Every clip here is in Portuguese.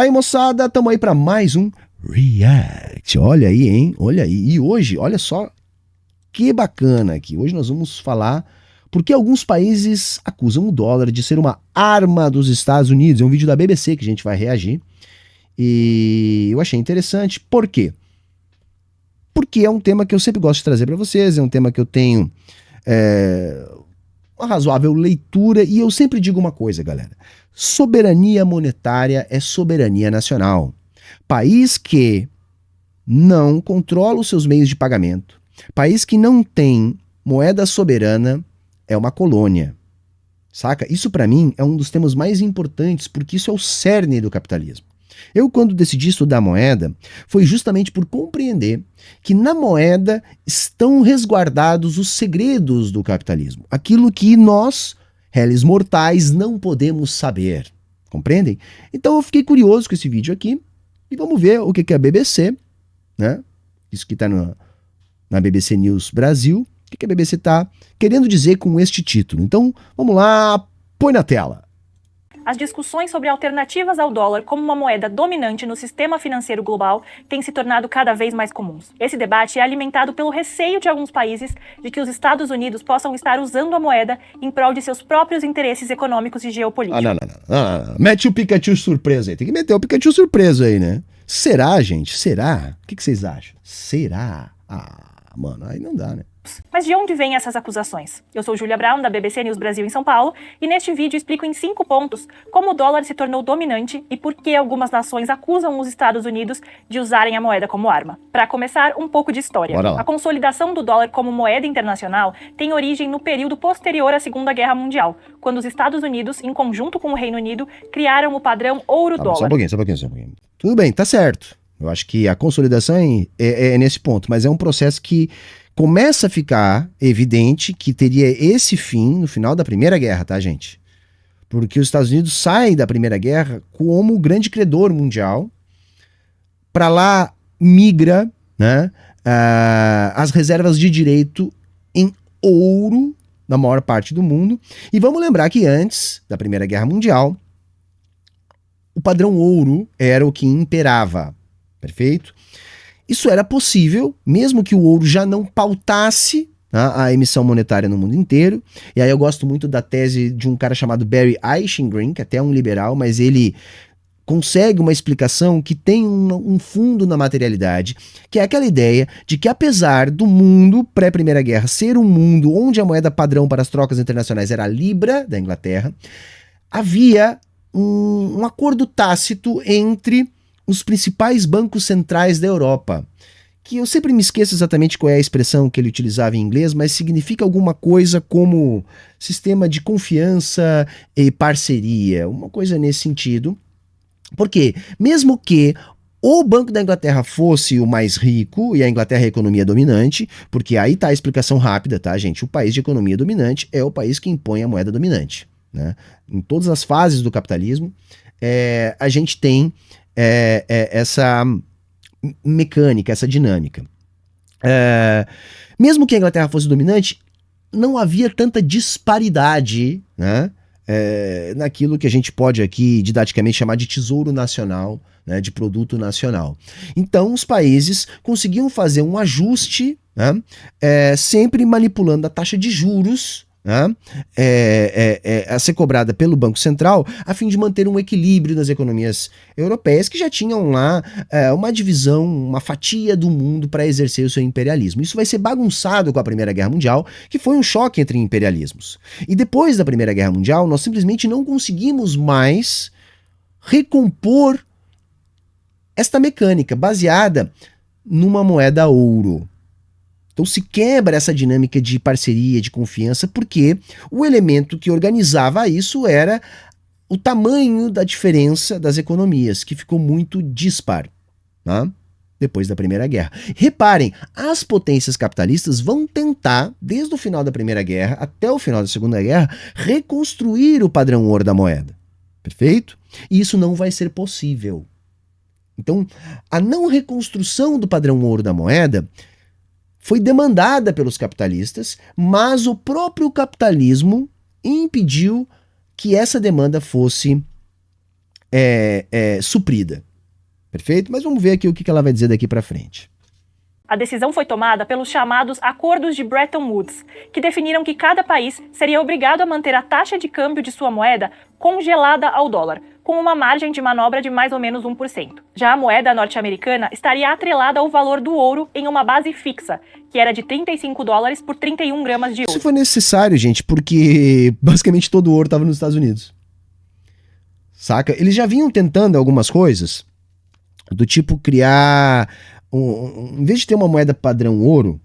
Tá aí, moçada, tamo aí pra mais um React. Olha aí, hein? Olha aí. E hoje, olha só que bacana aqui. Hoje nós vamos falar porque alguns países acusam o dólar de ser uma arma dos Estados Unidos. É um vídeo da BBC que a gente vai reagir. E eu achei interessante. Por quê? Porque é um tema que eu sempre gosto de trazer para vocês, é um tema que eu tenho uma razoável leitura, e eu sempre digo uma coisa, galera. Soberania monetária é soberania nacional. País que não controla os seus meios de pagamento, país que não tem moeda soberana, é uma colônia. Saca? Isso para mim é um dos temas mais importantes, porque isso é o cerne do capitalismo. Eu, quando decidi estudar moeda, foi justamente por compreender que na moeda estão resguardados os segredos do capitalismo. Aquilo que nós, réis mortais, não podemos saber. Compreendem? Então eu fiquei curioso com esse vídeo aqui e vamos ver o que é a BBC, né? Isso que está na BBC News Brasil. O que a BBC está querendo dizer com este título? Então, vamos lá, põe na tela. As discussões sobre alternativas ao dólar como uma moeda dominante no sistema financeiro global têm se tornado cada vez mais comuns. Esse debate é alimentado pelo receio de alguns países de que os Estados Unidos possam estar usando a moeda em prol de seus próprios interesses econômicos e geopolíticos. Não. Mete o Pikachu surpresa aí. Tem que meter o Pikachu surpresa aí, né? Será, gente? Será? O que vocês acham? Será? Ah, mano, aí não dá, né? Mas de onde vêm essas acusações? Eu sou Júlia Brown, da BBC News Brasil em São Paulo, e neste vídeo explico em 5 pontos como o dólar se tornou dominante e por que algumas nações acusam os Estados Unidos de usarem a moeda como arma. Para começar, um pouco de história. A consolidação do dólar como moeda internacional tem origem no período posterior à Segunda Guerra Mundial, quando os Estados Unidos, em conjunto com o Reino Unido, criaram o padrão ouro-dólar. Só um pouquinho. Tudo bem, tá certo. Eu acho que a consolidação é nesse ponto, mas é um processo que começa a ficar evidente que teria esse fim no final da Primeira Guerra, tá, gente? Porque os Estados Unidos saem da Primeira Guerra como o grande credor mundial, para lá migra, né, as reservas de direito em ouro na maior parte do mundo. E vamos lembrar que antes da Primeira Guerra Mundial, o padrão ouro era o que imperava, perfeito? Isso era possível, mesmo que o ouro já não pautasse, né, a emissão monetária no mundo inteiro. E aí eu gosto muito da tese de um cara chamado Barry Eichengreen, que até é um liberal, mas ele consegue uma explicação que tem um fundo na materialidade, que é aquela ideia de que, apesar do mundo pré-Primeira Guerra ser um mundo onde a moeda padrão para as trocas internacionais era a Libra, da Inglaterra, havia um acordo tácito entre os principais bancos centrais da Europa, que eu sempre me esqueço exatamente qual é a expressão que ele utilizava em inglês, mas significa alguma coisa como sistema de confiança e parceria, uma coisa nesse sentido. Porque mesmo que o Banco da Inglaterra fosse o mais rico e a Inglaterra é a economia dominante, porque aí tá a explicação rápida, tá, gente? O país de economia dominante é o país que impõe a moeda dominante, né? Em todas as fases do capitalismo, a gente tem essa mecânica, essa dinâmica. Mesmo que a Inglaterra fosse dominante, não havia tanta disparidade, né, naquilo que a gente pode aqui didaticamente chamar de tesouro nacional, né, de produto nacional. Então os países conseguiam fazer um ajuste, né, sempre manipulando a taxa de juros, né, a ser cobrada pelo Banco Central, a fim de manter um equilíbrio nas economias europeias que já tinham lá uma divisão, uma fatia do mundo para exercer o seu imperialismo. Isso vai ser bagunçado com a Primeira Guerra Mundial, que foi um choque entre imperialismos. E depois da Primeira Guerra Mundial, nós simplesmente não conseguimos mais recompor esta mecânica baseada numa moeda ouro. Então se quebra essa dinâmica de parceria, de confiança, porque o elemento que organizava isso era o tamanho da diferença das economias, que ficou muito dispar, né, depois da Primeira Guerra. Reparem, as potências capitalistas vão tentar, desde o final da Primeira Guerra até o final da Segunda Guerra, reconstruir o padrão ouro da moeda. Perfeito? E isso não vai ser possível. Então, a não reconstrução do padrão ouro da moeda foi demandada pelos capitalistas, mas o próprio capitalismo impediu que essa demanda fosse suprida. Perfeito? Mas vamos ver aqui o que ela vai dizer daqui para frente. A decisão foi tomada pelos chamados Acordos de Bretton Woods, que definiram que cada país seria obrigado a manter a taxa de câmbio de sua moeda congelada ao dólar, com uma margem de manobra de mais ou menos 1%. Já a moeda norte-americana estaria atrelada ao valor do ouro em uma base fixa, que era de $35 por 31 gramas de ouro. Isso foi necessário, gente, porque basicamente todo o ouro estava nos Estados Unidos. Saca? Eles já vinham tentando algumas coisas, do tipo criar... em vez de ter uma moeda padrão ouro,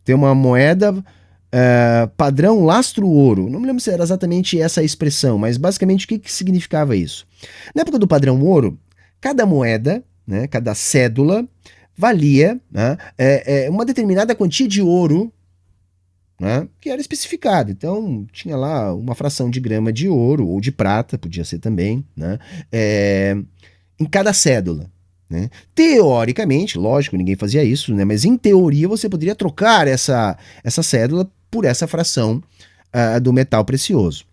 ter uma moeda padrão lastro ouro. Não me lembro se era exatamente essa a expressão, mas basicamente o que significava isso? Na época do padrão ouro, cada moeda, né, cada cédula, valia, né, uma determinada quantia de ouro, né, que era especificado. Então, tinha lá uma fração de grama de ouro, ou de prata, podia ser também, né, em cada cédula. Né? Teoricamente, lógico, ninguém fazia isso, né? Mas em teoria você poderia trocar essa cédula por essa fração do metal precioso.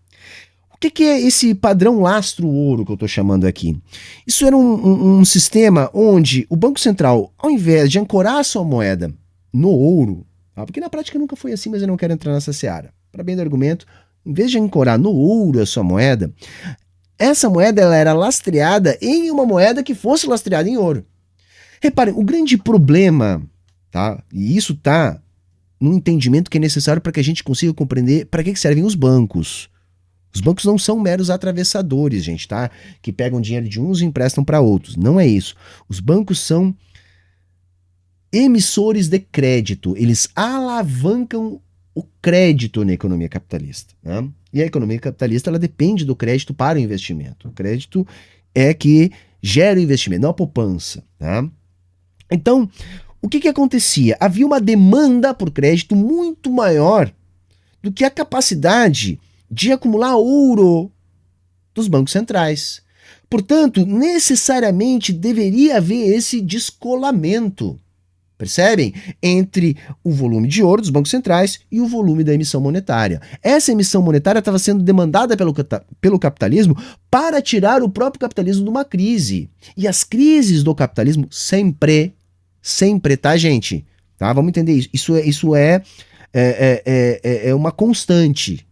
O que é esse padrão lastro ouro que eu estou chamando aqui? Isso era um sistema onde o Banco Central, ao invés de ancorar a sua moeda no ouro, porque na prática nunca foi assim, mas eu não quero entrar nessa seara. Para bem do argumento, em vez de ancorar no ouro a sua moeda, essa moeda ela era lastreada em uma moeda que fosse lastreada em ouro. Reparem, o grande problema, tá? E isso tá no entendimento que é necessário para que a gente consiga compreender para que servem os bancos. Os bancos não são meros atravessadores, gente, tá? Que pegam dinheiro de uns e emprestam para outros. Não é isso. Os bancos são emissores de crédito. Eles alavancam o crédito na economia capitalista, né? E a economia capitalista ela depende do crédito para o investimento. O crédito é que gera o investimento, não a poupança. Tá? Então, o que acontecia? Havia uma demanda por crédito muito maior do que a capacidade de acumular ouro dos bancos centrais. Portanto, necessariamente deveria haver esse descolamento. Percebem? Entre o volume de ouro dos bancos centrais e o volume da emissão monetária. Essa emissão monetária estava sendo demandada pelo capitalismo para tirar o próprio capitalismo de uma crise. E as crises do capitalismo sempre, tá, gente? Tá? Vamos entender isso. Isso é uma constante.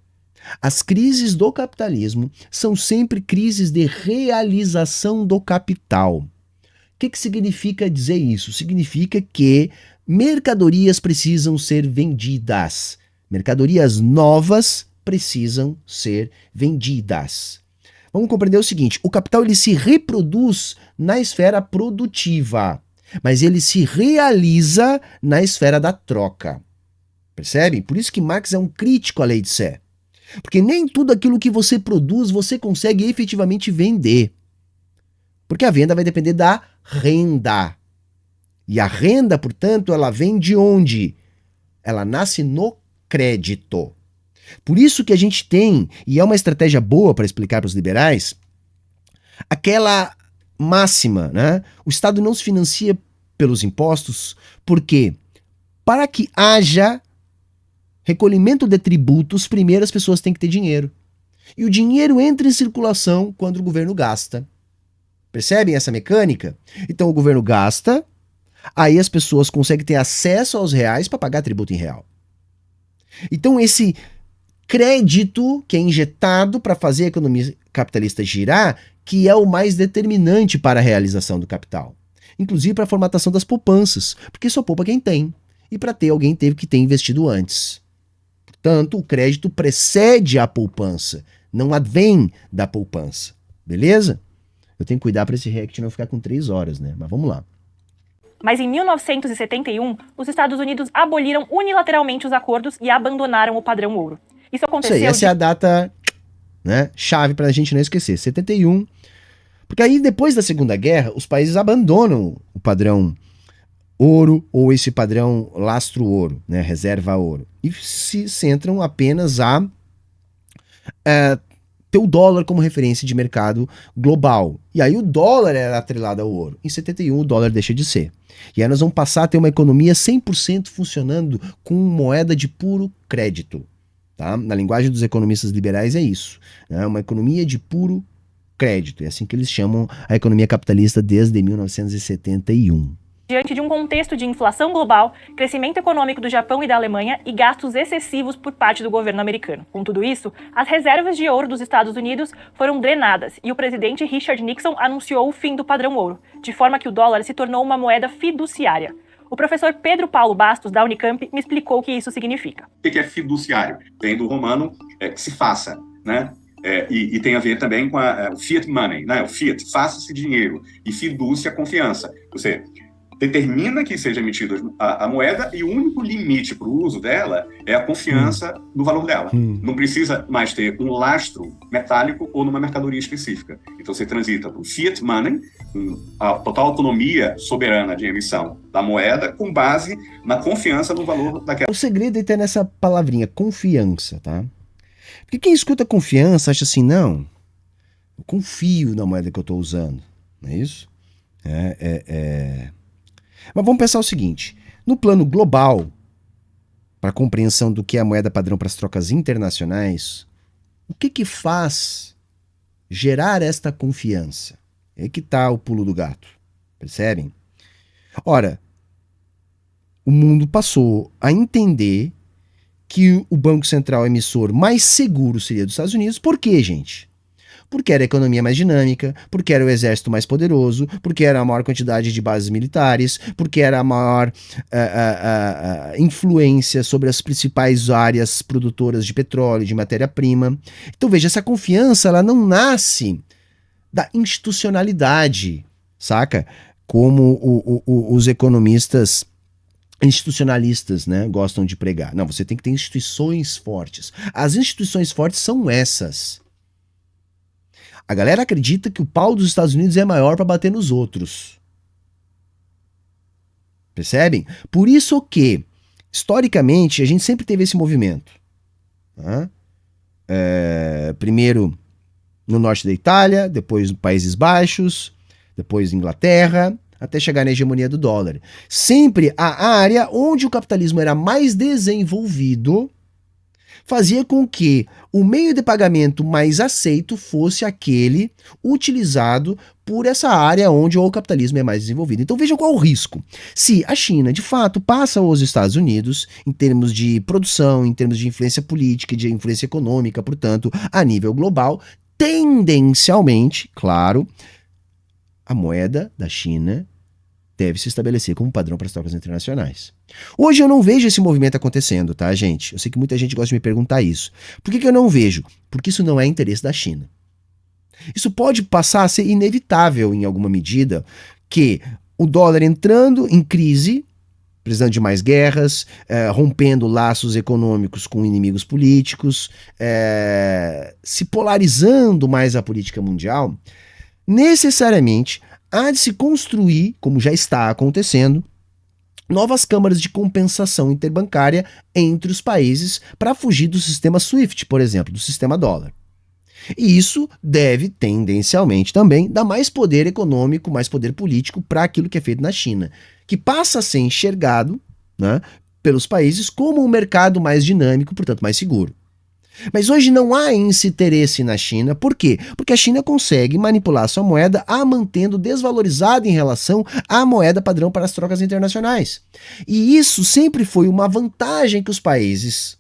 As crises do capitalismo são sempre crises de realização do capital. O que significa dizer isso? Significa que mercadorias precisam ser vendidas. Mercadorias novas precisam ser vendidas. Vamos compreender o seguinte, o capital ele se reproduz na esfera produtiva, mas ele se realiza na esfera da troca. Percebem? Por isso que Marx é um crítico à lei de Sé. Porque nem tudo aquilo que você produz você consegue efetivamente vender. Porque a venda vai depender da renda. E a renda, portanto, ela vem de onde? Ela nasce no crédito. Por isso que a gente tem, e é uma estratégia boa para explicar para os liberais, aquela máxima, né? O Estado não se financia pelos impostos, porque para que haja recolhimento de tributos, primeiro as pessoas têm que ter dinheiro. E o dinheiro entra em circulação quando o governo gasta. Percebem essa mecânica? Então o governo gasta, aí as pessoas conseguem ter acesso aos reais para pagar tributo em real. Então esse crédito que é injetado para fazer a economia capitalista girar, que é o mais determinante para a realização do capital. Inclusive para a formatação das poupanças, porque só poupa quem tem. E para ter, alguém teve que ter investido antes. Portanto, o crédito precede a poupança, não advém da poupança. Beleza? Eu tenho que cuidar para esse react não ficar com 3 horas, né? Mas vamos lá. Mas em 1971, os Estados Unidos aboliram unilateralmente os acordos e abandonaram o padrão ouro. Isso aconteceu... Isso aí, essa é a data, né, chave para a gente não esquecer, 71. Porque aí, depois da Segunda Guerra, os países abandonam o padrão ouro ou esse padrão lastro ouro, né, reserva ouro. E se centram apenas a ter o dólar como referência de mercado global. E aí o dólar era atrelado ao ouro. Em 71 o dólar deixa de ser. E aí nós vamos passar a ter uma economia 100% funcionando com moeda de puro crédito. Tá? Na linguagem dos economistas liberais é isso. Né? Uma economia de puro crédito. É assim que eles chamam a economia capitalista desde 1971. Diante de um contexto de inflação global, crescimento econômico do Japão e da Alemanha e gastos excessivos por parte do governo americano. Com tudo isso, as reservas de ouro dos Estados Unidos foram drenadas e o presidente Richard Nixon anunciou o fim do padrão ouro, de forma que o dólar se tornou uma moeda fiduciária. O professor Pedro Paulo Bastos, da Unicamp, me explicou o que isso significa. O que é fiduciário? Vem do romano que se faça, né? E tem a ver também com o fiat money, né? O fiat, faça-se dinheiro, e fidúcia, confiança. Você determina que seja emitida a moeda e o único limite para o uso dela é a confiança no valor dela. Não precisa mais ter um lastro metálico ou numa mercadoria específica. Então você transita para o fiat money, a total autonomia soberana de emissão da moeda com base na confiança no valor daquela. O segredo está nessa palavrinha, confiança, tá? Porque quem escuta confiança acha assim, não, eu confio na moeda que eu estou usando, não é isso? Mas vamos pensar o seguinte, no plano global, para a compreensão do que é a moeda padrão para as trocas internacionais, o que faz gerar esta confiança? É que está o pulo do gato, percebem? Ora, o mundo passou a entender que o Banco Central emissor mais seguro seria dos Estados Unidos. Por quê, gente? Porque era a economia mais dinâmica, porque era o exército mais poderoso, porque era a maior quantidade de bases militares, porque era a maior influência sobre as principais áreas produtoras de petróleo, de matéria-prima. Então veja, essa confiança ela não nasce da institucionalidade, saca? Como os economistas institucionalistas, né, gostam de pregar. Não, você tem que ter instituições fortes. As instituições fortes são essas. A galera acredita que o pau dos Estados Unidos é maior para bater nos outros. Percebem? Por isso que, historicamente, a gente sempre teve esse movimento. Tá? Primeiro no norte da Itália, depois nos Países Baixos, depois Inglaterra, até chegar na hegemonia do dólar. Sempre a área onde o capitalismo era mais desenvolvido fazia com que o meio de pagamento mais aceito fosse aquele utilizado por essa área onde o capitalismo é mais desenvolvido. Então vejam qual é o risco. Se a China, de fato, passa os Estados Unidos em termos de produção, em termos de influência política, de influência econômica, portanto, a nível global, tendencialmente, claro, a moeda da China deve se estabelecer como padrão para as trocas internacionais. Hoje eu não vejo esse movimento acontecendo, tá, gente? Eu sei que muita gente gosta de me perguntar isso. Por que eu não vejo? Porque isso não é interesse da China. Isso pode passar a ser inevitável em alguma medida, que o dólar entrando em crise, precisando de mais guerras, rompendo laços econômicos com inimigos políticos, se polarizando mais a política mundial, necessariamente há de se construir, como já está acontecendo, novas câmaras de compensação interbancária entre os países para fugir do sistema SWIFT, por exemplo, do sistema dólar. E isso deve, tendencialmente também, dar mais poder econômico, mais poder político para aquilo que é feito na China, que passa a ser enxergado, né, pelos países como um mercado mais dinâmico, portanto mais seguro. Mas hoje não há esse interesse na China. Por quê? Porque a China consegue manipular sua moeda a mantendo desvalorizada em relação à moeda padrão para as trocas internacionais. E isso sempre foi uma vantagem que os países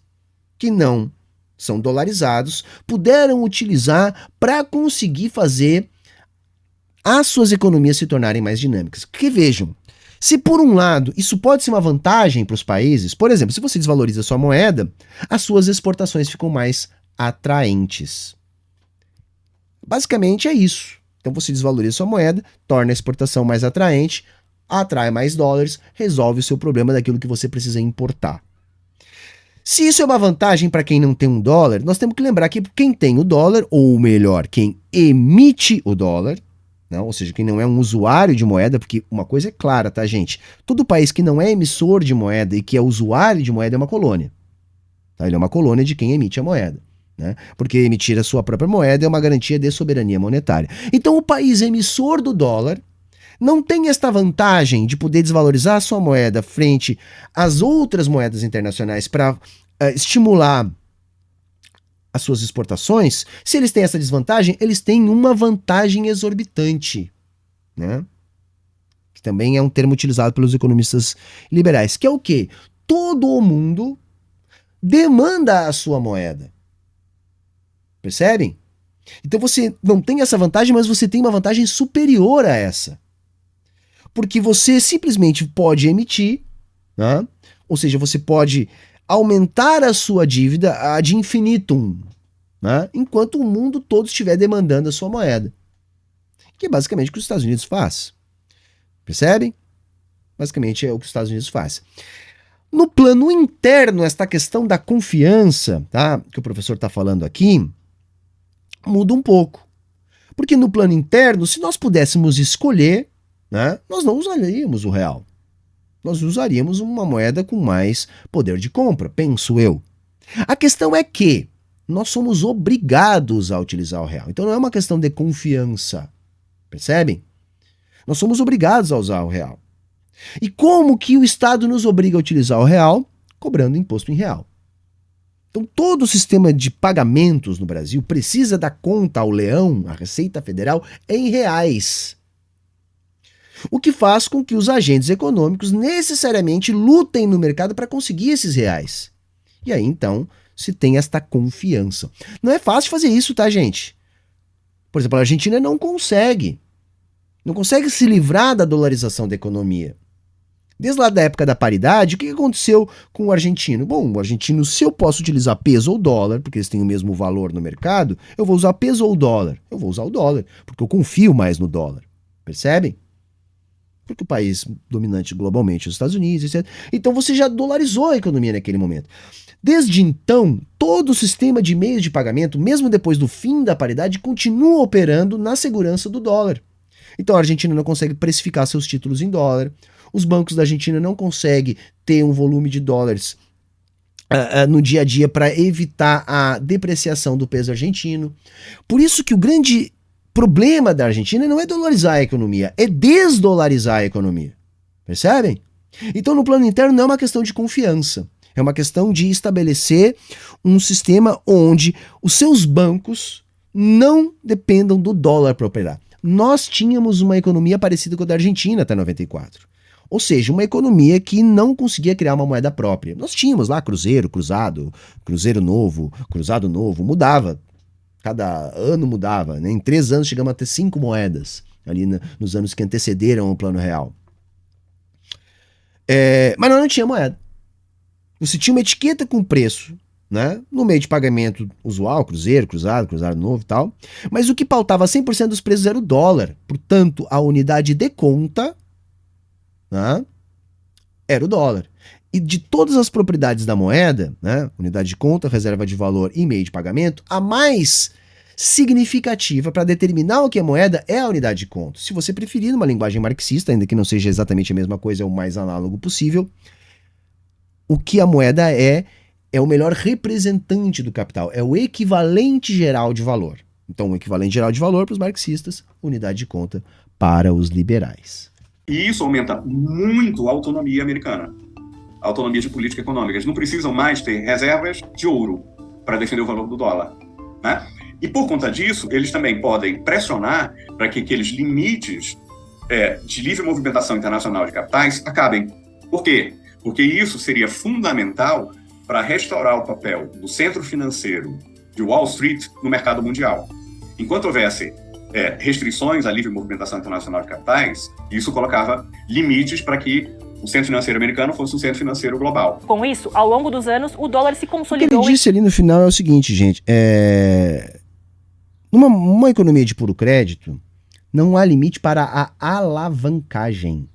que não são dolarizados puderam utilizar para conseguir fazer as suas economias se tornarem mais dinâmicas. Porque vejam, se por um lado isso pode ser uma vantagem para os países, por exemplo, se você desvaloriza a sua moeda, as suas exportações ficam mais atraentes. Basicamente é isso. Então você desvaloriza a sua moeda, torna a exportação mais atraente, atrai mais dólares, resolve o seu problema daquilo que você precisa importar. Se isso é uma vantagem para quem não tem um dólar, nós temos que lembrar que quem tem o dólar, ou melhor, quem emite o dólar, não, ou seja, quem não é um usuário de moeda, porque uma coisa é clara, tá, gente? Todo país que não é emissor de moeda e que é usuário de moeda é uma colônia. Tá? Ele é uma colônia de quem emite a moeda. Né? Porque emitir a sua própria moeda é uma garantia de soberania monetária. Então o país emissor do dólar não tem esta vantagem de poder desvalorizar a sua moeda frente às outras moedas internacionais para estimular as suas exportações, se eles têm essa desvantagem, eles têm uma vantagem exorbitante, né? Que também é um termo utilizado pelos economistas liberais, que é o quê? Todo o mundo demanda a sua moeda. Percebem? Então você não tem essa vantagem, mas você tem uma vantagem superior a essa. Porque você simplesmente pode emitir, né? Ou seja, você pode aumentar a sua dívida ad infinitum, né? Enquanto o mundo todo estiver demandando a sua moeda. Que é basicamente o que os Estados Unidos faz. Percebem? Basicamente é o que os Estados Unidos faz. No plano interno, esta questão da confiança, tá? Que o professor está falando aqui, muda um pouco. Porque no plano interno, se nós pudéssemos escolher, né, nós não usaríamos o real. Nós usaríamos uma moeda com mais poder de compra, penso eu. A questão é que nós somos obrigados a utilizar o real. Então não é uma questão de confiança. Percebem? Nós somos obrigados a usar o real. E como que o Estado nos obriga a utilizar o real? Cobrando imposto em real. Então todo o sistema de pagamentos no Brasil precisa dar conta ao leão, à Receita Federal, em reais. O que faz com que os agentes econômicos necessariamente lutem no mercado para conseguir esses reais. E aí, então, se tem esta confiança. Não é fácil fazer isso, tá, gente? Por exemplo, a Argentina não consegue. Não consegue se livrar da dolarização da economia. Desde lá da época da paridade, o que aconteceu com o argentino? Bom, o argentino, se eu posso utilizar peso ou dólar, porque eles têm o mesmo valor no mercado, eu vou usar peso ou dólar? Eu vou usar o dólar, porque eu confio mais no dólar. Percebem? Porque o país dominante globalmente é os Estados Unidos, etc. Então você já dolarizou a economia naquele momento. Desde então, todo o sistema de meios de pagamento, mesmo depois do fim da paridade, continua operando na segurança do dólar. Então a Argentina não consegue precificar seus títulos em dólar, os bancos da Argentina não conseguem ter um volume de dólares no dia a dia para evitar a depreciação do peso argentino. Por isso que o grande problema da Argentina não é dolarizar a economia, é desdolarizar a economia. Percebem? Então, no plano interno, não é uma questão de confiança. É uma questão de estabelecer um sistema onde os seus bancos não dependam do dólar para operar. Nós tínhamos uma economia parecida com a da Argentina até 94. Ou seja, uma economia que não conseguia criar uma moeda própria. Nós tínhamos lá cruzeiro, cruzado, cruzeiro novo, cruzado novo, mudava. Cada ano mudava, né? Em 3 anos chegamos a ter 5 moedas, ali nos anos que antecederam o Plano Real. Mas nós não tinha moeda. Você tinha uma etiqueta com preço, né? No meio de pagamento usual, cruzeiro, cruzado novo e tal. Mas o que pautava 100% dos preços era o dólar. Portanto, a unidade de conta, né, era o dólar. E de todas as propriedades da moeda, né, unidade de conta, reserva de valor e meio de pagamento, a mais significativa para determinar o que é moeda é a unidade de conta. Se você preferir, numa linguagem marxista, ainda que não seja exatamente a mesma coisa, é o mais análogo possível, o que a moeda é o melhor representante do capital, é o equivalente geral de valor. Então, o equivalente geral de valor para os marxistas, unidade de conta para os liberais. E isso aumenta muito a autonomia americana. A autonomia de política econômica. Eles não precisam mais ter reservas de ouro para defender o valor do dólar, né? E por conta disso, eles também podem pressionar para que aqueles limites de livre movimentação internacional de capitais acabem. Por quê? Porque isso seria fundamental para restaurar o papel do centro financeiro de Wall Street no mercado mundial. Enquanto houvesse restrições à livre movimentação internacional de capitais, isso colocava limites para que o centro financeiro americano fosse um centro financeiro global. Com isso, ao longo dos anos, o dólar se O que consolidou. ele disse ali no final é o seguinte, gente. Numa economia de puro crédito, não há limite para a alavancagem.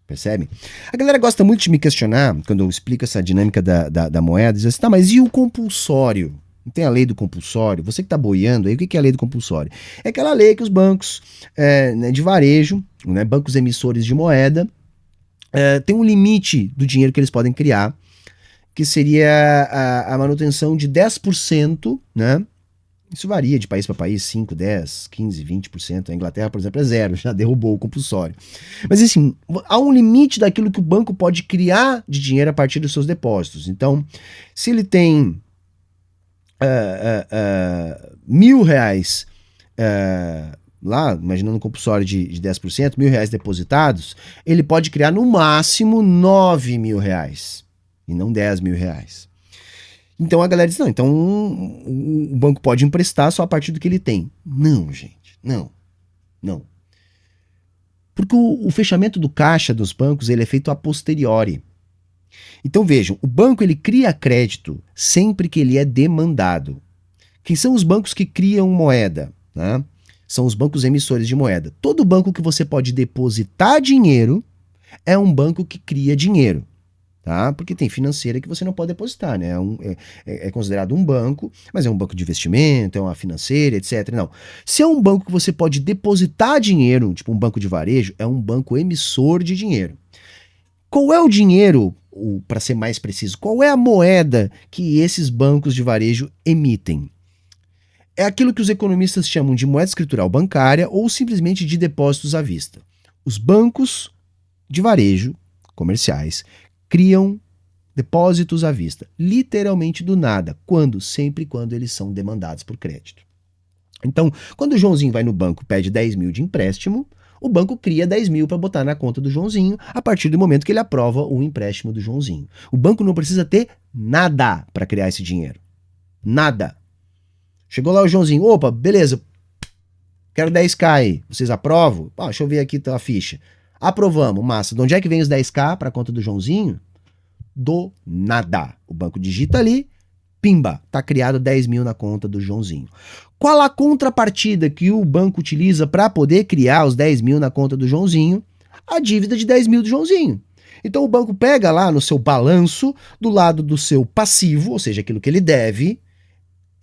Percebe? A galera gosta muito de me questionar, quando eu explico essa dinâmica da moeda, diz assim, tá, mas e o compulsório? Não tem a lei do compulsório? Você que está boiando aí, o que é a lei do compulsório? É aquela lei que os bancos de varejo, né, bancos emissores de moeda, tem um limite do dinheiro que eles podem criar, que seria a manutenção de 10%, né? Isso varia de país para país, 5, 10, 15, 20%. A Inglaterra, por exemplo, é 0, já derrubou o compulsório. Mas assim, há um limite daquilo que o banco pode criar de dinheiro a partir dos seus depósitos. Então, se ele tem R$ 1.000, lá, imaginando um compulsório de 10%, R$ 1.000 depositados, ele pode criar no máximo R$ 9.000 e não R$ 10.000. Então a galera diz, não, então o banco pode emprestar só a partir do que ele tem. Não, gente, não. Porque o fechamento do caixa dos bancos ele é feito a posteriori. Então vejam, o banco ele cria crédito sempre que ele é demandado. Quem são os bancos que criam moeda? Né? São os bancos emissores de moeda. Todo banco que você pode depositar dinheiro é um banco que cria dinheiro. Tá? Porque tem financeira que você não pode depositar, né? É considerado um banco, mas é um banco de investimento, é uma financeira, etc. Não. Se é um banco que você pode depositar dinheiro, tipo um banco de varejo, é um banco emissor de dinheiro. Qual é o dinheiro, para ser mais preciso, qual é a moeda que esses bancos de varejo emitem? É aquilo que os economistas chamam de moeda escritural bancária ou simplesmente de depósitos à vista. Os bancos de varejo comerciais criam depósitos à vista, literalmente do nada. Quando? Sempre quando eles são demandados por crédito. Então, quando o Joãozinho vai no banco e pede 10 mil de empréstimo, o banco cria 10 mil para botar na conta do Joãozinho a partir do momento que ele aprova o empréstimo do Joãozinho. O banco não precisa ter nada para criar esse dinheiro. Nada. Chegou lá o Joãozinho, opa, beleza, quero 10k aí, vocês aprovam? Deixa eu ver aqui a ficha. Aprovamos, massa. De onde é que vem os 10k para a conta do Joãozinho? Do nada. O banco digita ali, pimba, tá criado 10 mil na conta do Joãozinho. Qual a contrapartida que o banco utiliza para poder criar os 10 mil na conta do Joãozinho? A dívida de 10 mil do Joãozinho. Então o banco pega lá no seu balanço, do lado do seu passivo, ou seja, aquilo que ele deve,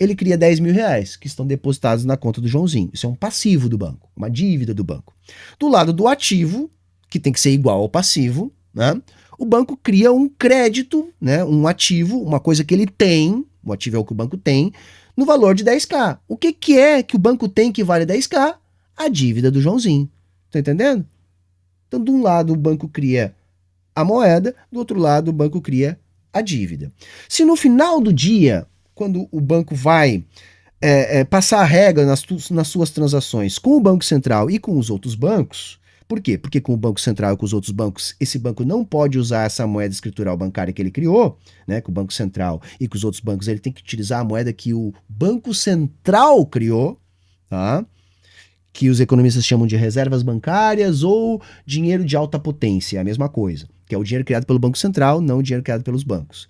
ele cria 10 mil reais que estão depositados na conta do Joãozinho. Isso é um passivo do banco, uma dívida do banco. Do lado do ativo, que tem que ser igual ao passivo, né? O banco cria um crédito, né? Um ativo, uma coisa que ele tem, o ativo é o que o banco tem, no valor de 10k. O que é que o banco tem que vale 10k? A dívida do Joãozinho. Tá entendendo? Então, de um lado, o banco cria a moeda, do outro lado, o banco cria a dívida. Se no final do dia, quando o banco vai passar a regra nas suas transações com o Banco Central e com os outros bancos, por quê? Porque com o Banco Central e com os outros bancos, esse banco não pode usar essa moeda escritural bancária que ele criou, né? Com o Banco Central e com os outros bancos, ele tem que utilizar a moeda que o Banco Central criou, tá? Que os economistas chamam de reservas bancárias ou dinheiro de alta potência, é a mesma coisa, que é o dinheiro criado pelo Banco Central, não o dinheiro criado pelos bancos.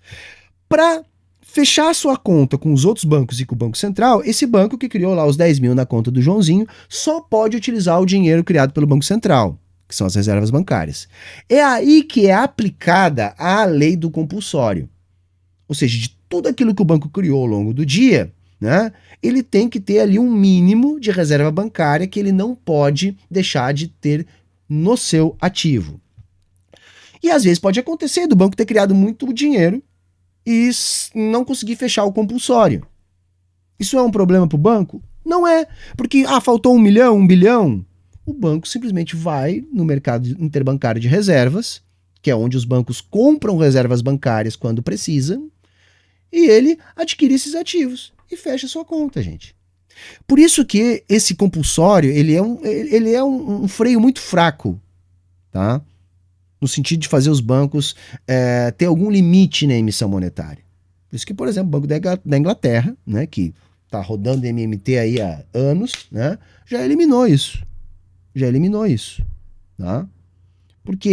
Para fechar a sua conta com os outros bancos e com o Banco Central, esse banco que criou lá os 10 mil na conta do Joãozinho só pode utilizar o dinheiro criado pelo Banco Central, que são as reservas bancárias. É aí que é aplicada a lei do compulsório. Ou seja, de tudo aquilo que o banco criou ao longo do dia, né, ele tem que ter ali um mínimo de reserva bancária que ele não pode deixar de ter no seu ativo. E às vezes pode acontecer do banco ter criado muito dinheiro e não conseguir fechar o compulsório. Isso é um problema para o banco? Não é, porque faltou 1 milhão, 1 bilhão. O banco simplesmente vai no mercado interbancário de reservas, que é onde os bancos compram reservas bancárias quando precisam, e ele adquire esses ativos e fecha a sua conta, gente. Por isso que esse compulsório ele é um freio muito fraco, tá? No sentido de fazer os bancos ter algum limite na emissão monetária. Por isso que, por exemplo, o Banco da Inglaterra, né, que está rodando MMT aí há anos, né, já eliminou isso. Tá? Porque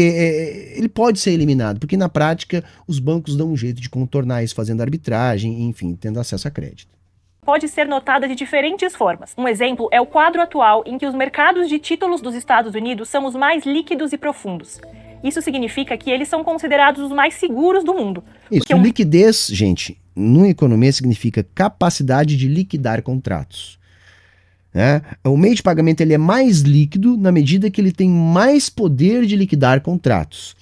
ele pode ser eliminado, porque na prática os bancos dão um jeito de contornar isso, fazendo arbitragem, enfim, tendo acesso a crédito. Pode ser notada de diferentes formas. Um exemplo é o quadro atual em que os mercados de títulos dos Estados Unidos são os mais líquidos e profundos. Isso significa que eles são considerados os mais seguros do mundo. Isso, liquidez, gente, no economia significa capacidade de liquidar contratos. Né? O meio de pagamento ele é mais líquido na medida que ele tem mais poder de liquidar contratos.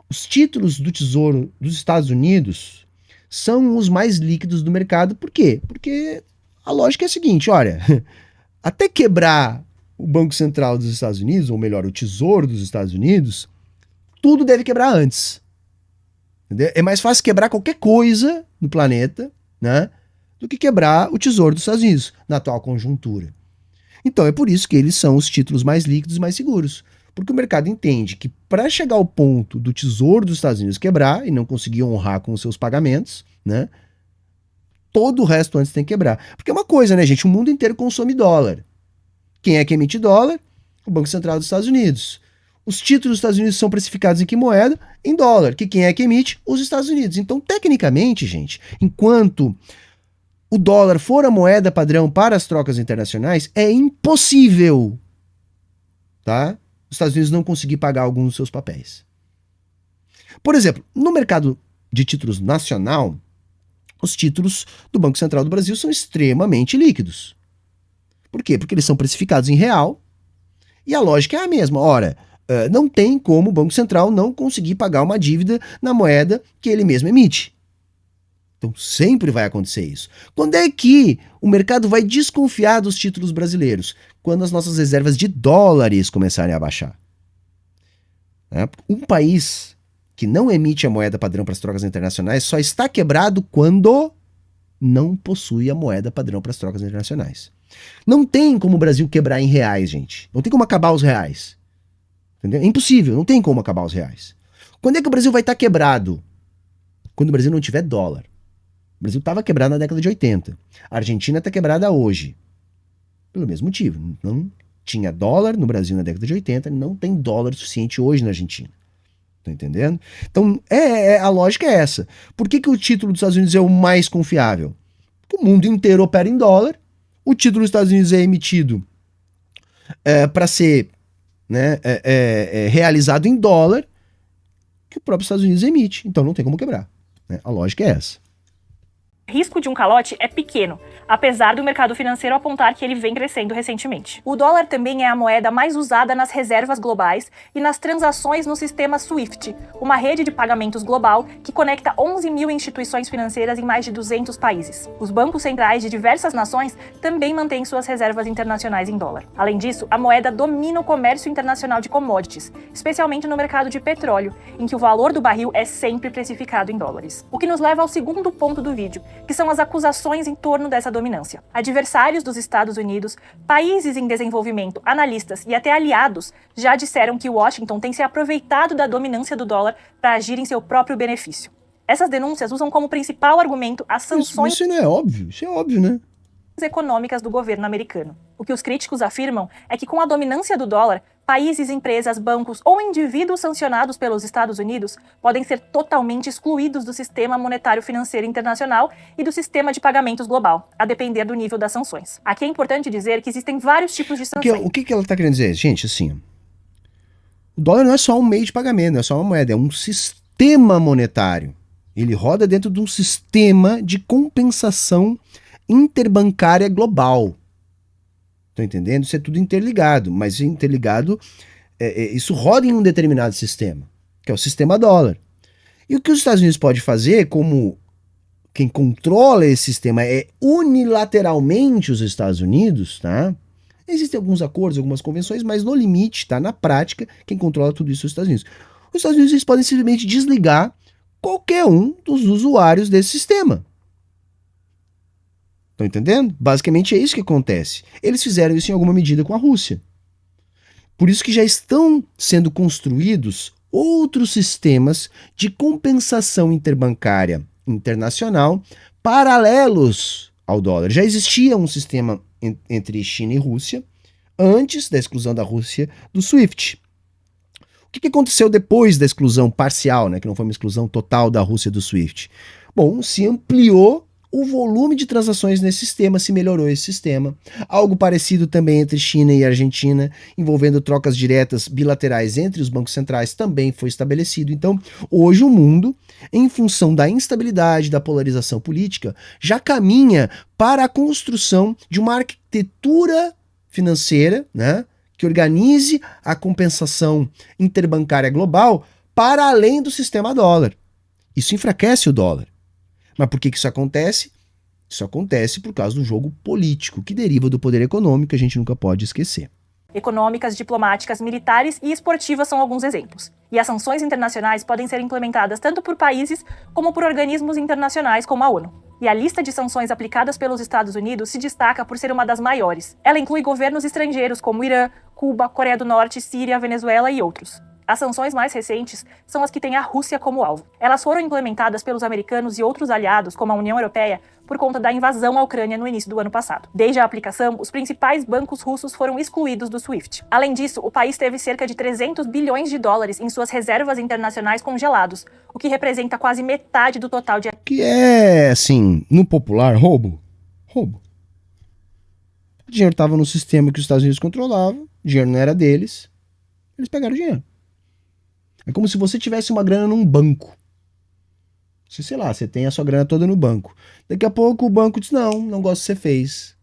Os títulos do Tesouro dos Estados Unidos são os mais líquidos do mercado. Por quê? Porque a lógica é a seguinte, olha, até quebrar o Banco Central dos Estados Unidos, ou melhor, o Tesouro dos Estados Unidos, tudo deve quebrar antes. Entendeu? É mais fácil quebrar qualquer coisa no planeta, né, do que quebrar o Tesouro dos Estados Unidos na atual conjuntura. Então é por isso que eles são os títulos mais líquidos e mais seguros. Porque o mercado entende que para chegar ao ponto do Tesouro dos Estados Unidos quebrar e não conseguir honrar com os seus pagamentos, né, todo o resto antes tem que quebrar. Porque é uma coisa, né, gente? O mundo inteiro consome dólar. Quem é que emite dólar? O Banco Central dos Estados Unidos. Os títulos dos Estados Unidos são precificados em que moeda? Em dólar. Que quem é que emite? Os Estados Unidos. Então, tecnicamente, gente, enquanto o dólar for a moeda padrão para as trocas internacionais, é impossível, tá? Os Estados Unidos não conseguir pagar alguns dos seus papéis. Por exemplo, no mercado de títulos nacional, os títulos do Banco Central do Brasil são extremamente líquidos. Por quê? Porque eles são precificados em real e a lógica é a mesma. Ora, não tem como o Banco Central não conseguir pagar uma dívida na moeda que ele mesmo emite. Então sempre vai acontecer isso. Quando é que o mercado vai desconfiar dos títulos brasileiros? Quando as nossas reservas de dólares começarem a baixar. Um país que não emite a moeda padrão para as trocas internacionais só está quebrado quando não possui a moeda padrão para as trocas internacionais. Não tem como o Brasil quebrar em reais, gente. Não tem como acabar os reais. Entendeu? É impossível, não tem como acabar os reais. Quando é que o Brasil vai estar quebrado? Quando o Brasil não tiver dólar. O Brasil estava quebrado na década de 80. A Argentina está quebrada hoje. Pelo mesmo motivo. Não tinha dólar no Brasil na década de 80, não tem dólar suficiente hoje na Argentina. Tá entendendo? Então, a lógica é essa. Por que o título dos Estados Unidos é o mais confiável? Porque o mundo inteiro opera em dólar. O título dos Estados Unidos é emitido para ser, né, realizado em dólar que o próprio Estados Unidos emite. Então não tem como quebrar. Né? A lógica é essa. O risco de um calote é pequeno, apesar do mercado financeiro apontar que ele vem crescendo recentemente. O dólar também é a moeda mais usada nas reservas globais e nas transações no sistema SWIFT, uma rede de pagamentos global que conecta 11 mil instituições financeiras em mais de 200 países. Os bancos centrais de diversas nações também mantêm suas reservas internacionais em dólar. Além disso, a moeda domina o comércio internacional de commodities, especialmente no mercado de petróleo, em que o valor do barril é sempre precificado em dólares. O que nos leva ao segundo ponto do vídeo, que são as acusações em torno dessa dominância. Adversários dos Estados Unidos, países em desenvolvimento, analistas e até aliados já disseram que Washington tem se aproveitado da dominância do dólar para agir em seu próprio benefício. Essas denúncias usam como principal argumento as sanções... Isso não é óbvio? Isso é óbvio, né? ...econômicas do governo americano. O que os críticos afirmam é que com a dominância do dólar, países, empresas, bancos ou indivíduos sancionados pelos Estados Unidos podem ser totalmente excluídos do sistema monetário financeiro internacional e do sistema de pagamentos global, a depender do nível das sanções. Aqui é importante dizer que existem vários tipos de sanções. O que ela está querendo dizer? Gente, assim, o dólar não é só um meio de pagamento, não é só uma moeda, é um sistema monetário. Ele roda dentro de um sistema de compensação interbancária global. Estão entendendo? Isso é tudo interligado, mas interligado, isso roda em um determinado sistema, que é o sistema dólar. E o que os Estados Unidos pode fazer, como quem controla esse sistema é unilateralmente os Estados Unidos, tá? Existem alguns acordos, algumas convenções, mas no limite, tá? Na prática, quem controla tudo isso é os Estados Unidos. Os Estados Unidos eles podem simplesmente desligar qualquer um dos usuários desse sistema. Estão entendendo? Basicamente é isso que acontece. Eles fizeram isso em alguma medida com a Rússia. Por isso que já estão sendo construídos outros sistemas de compensação interbancária internacional paralelos ao dólar. Já existia um sistema entre China e Rússia antes da exclusão da Rússia do SWIFT. O que aconteceu depois da exclusão parcial, né, que não foi uma exclusão total da Rússia do SWIFT? Bom, se ampliou o volume de transações nesse sistema, se melhorou esse sistema. Algo parecido também entre China e Argentina, envolvendo trocas diretas bilaterais entre os bancos centrais, também foi estabelecido. Então, hoje o mundo, em função da instabilidade, da polarização política, já caminha para a construção de uma arquitetura financeira, né, que organize a compensação interbancária global para além do sistema dólar. Isso enfraquece o dólar. Mas por que isso acontece? Isso acontece por causa do jogo político, que deriva do poder econômico, que a gente nunca pode esquecer. Econômicas, diplomáticas, militares e esportivas são alguns exemplos. E as sanções internacionais podem ser implementadas tanto por países como por organismos internacionais como a ONU. E a lista de sanções aplicadas pelos Estados Unidos se destaca por ser uma das maiores. Ela inclui governos estrangeiros como Irã, Cuba, Coreia do Norte, Síria, Venezuela e outros. As sanções mais recentes são as que têm a Rússia como alvo. Elas foram implementadas pelos americanos e outros aliados, como a União Europeia, por conta da invasão à Ucrânia no início do ano passado. Desde a aplicação, os principais bancos russos foram excluídos do SWIFT. Além disso, o país teve cerca de 300 bilhões de dólares em suas reservas internacionais congelados, o que representa quase metade do total de... Que é, assim, no popular, roubo. Roubo. O dinheiro estava no sistema que os Estados Unidos controlavam, o dinheiro não era deles, eles pegaram o dinheiro. É como se você tivesse uma grana num banco. Sei lá, você tem a sua grana toda no banco. Daqui a pouco o banco diz, não gosto do que você fez.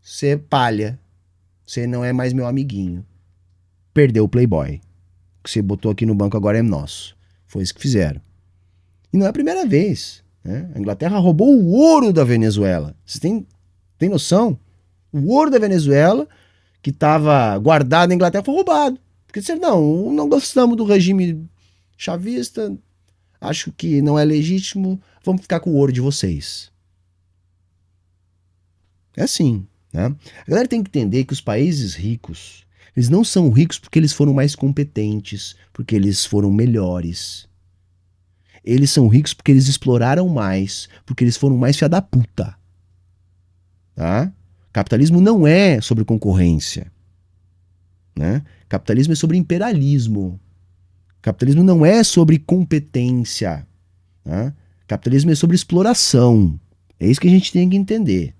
Você é palha. Você não é mais meu amiguinho. Perdeu o Playboy. O que você botou aqui no banco agora é nosso. Foi isso que fizeram. E não é a primeira vez, né? A Inglaterra roubou o ouro da Venezuela. Vocês têm noção? O ouro da Venezuela, que estava guardado na Inglaterra, foi roubado. Porque disseram, não gostamos do regime chavista, acho que não é legítimo, vamos ficar com o ouro de vocês. É assim, né? A galera tem que entender que os países ricos, eles não são ricos porque eles foram mais competentes, porque eles foram melhores. Eles são ricos porque eles exploraram mais, porque eles foram mais filha da puta. Tá? Capitalismo não é sobre concorrência, né? Capitalismo é sobre imperialismo. Capitalismo não é sobre competência, né? Capitalismo é sobre exploração. É isso que a gente tem que entender.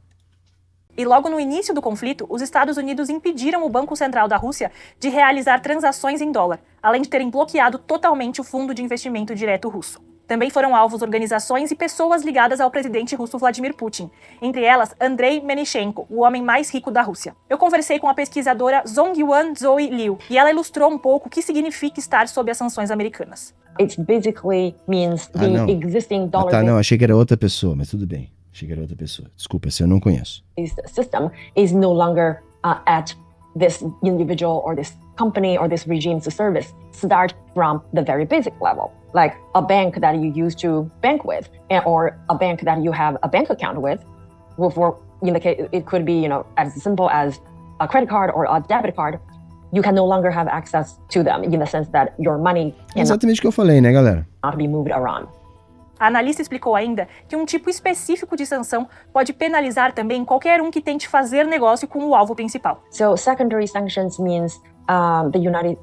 E logo no início do conflito, os Estados Unidos impediram o Banco Central da Rússia de realizar transações em dólar, além de terem bloqueado totalmente o Fundo de Investimento Direto russo. Também foram alvos organizações e pessoas ligadas ao presidente russo Vladimir Putin, entre elas Andrei Melnichenko, o homem mais rico da Rússia. Eu conversei com a pesquisadora Zongyuan Zoe Liu, e ela ilustrou um pouco o que significa estar sob as sanções americanas. It basically means the existing dollar... Não, achei que era outra pessoa, mas tudo bem. Achei que era outra pessoa. Desculpa, essa eu não conheço. System is no longer at this individual or this company or this regime's service. Start from the very basic level, like a bank that you used to bank with, or a bank that you have a bank account with. For, in the case, it could be, as simple as a credit card or a debit card. You can no longer have access to them in the sense that your money É exatamente o que eu falei, né, galera? cannot be moved around. A analista explicou ainda que um tipo específico de sanção pode penalizar também qualquer um que tente fazer negócio com o alvo principal. So secondary sanctions means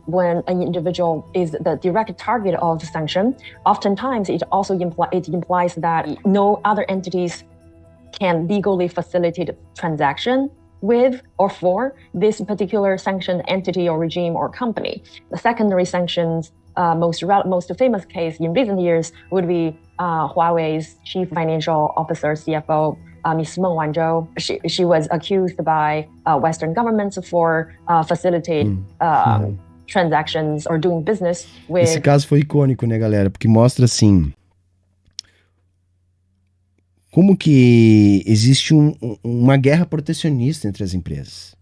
when an individual is the direct target of the sanction, oftentimes it also implies that no other entities can legally facilitate transaction with or for this particular sanctioned entity or regime or company. The secondary sanctions, most famous case in recent years would be Huawei's chief financial officer, CFO, Ms. Meng Wanzhou. She was accused by Western governments for facilitate transactions or doing business with... Esse caso foi icônico, né, galera? Porque mostra, assim, como que existe uma guerra protecionista entre as empresas.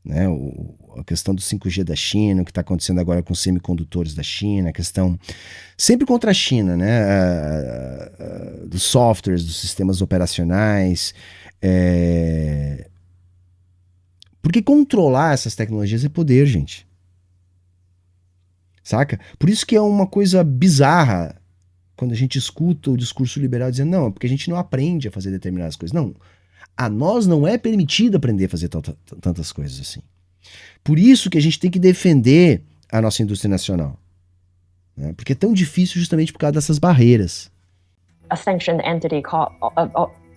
Né? A questão do 5G da China, o que está acontecendo agora com os semicondutores da China, a questão sempre contra a China, né? Dos softwares, dos sistemas operacionais. Porque controlar essas tecnologias é poder, gente. Saca? Por isso que é uma coisa bizarra quando a gente escuta o discurso liberal dizendo, não, é porque a gente não aprende a fazer determinadas coisas. Não, a nós não é permitido aprender a fazer tantas coisas assim. Por isso que a gente tem que defender a nossa indústria nacional. Né? Porque é tão difícil justamente por causa dessas barreiras. A sanctioned entity called,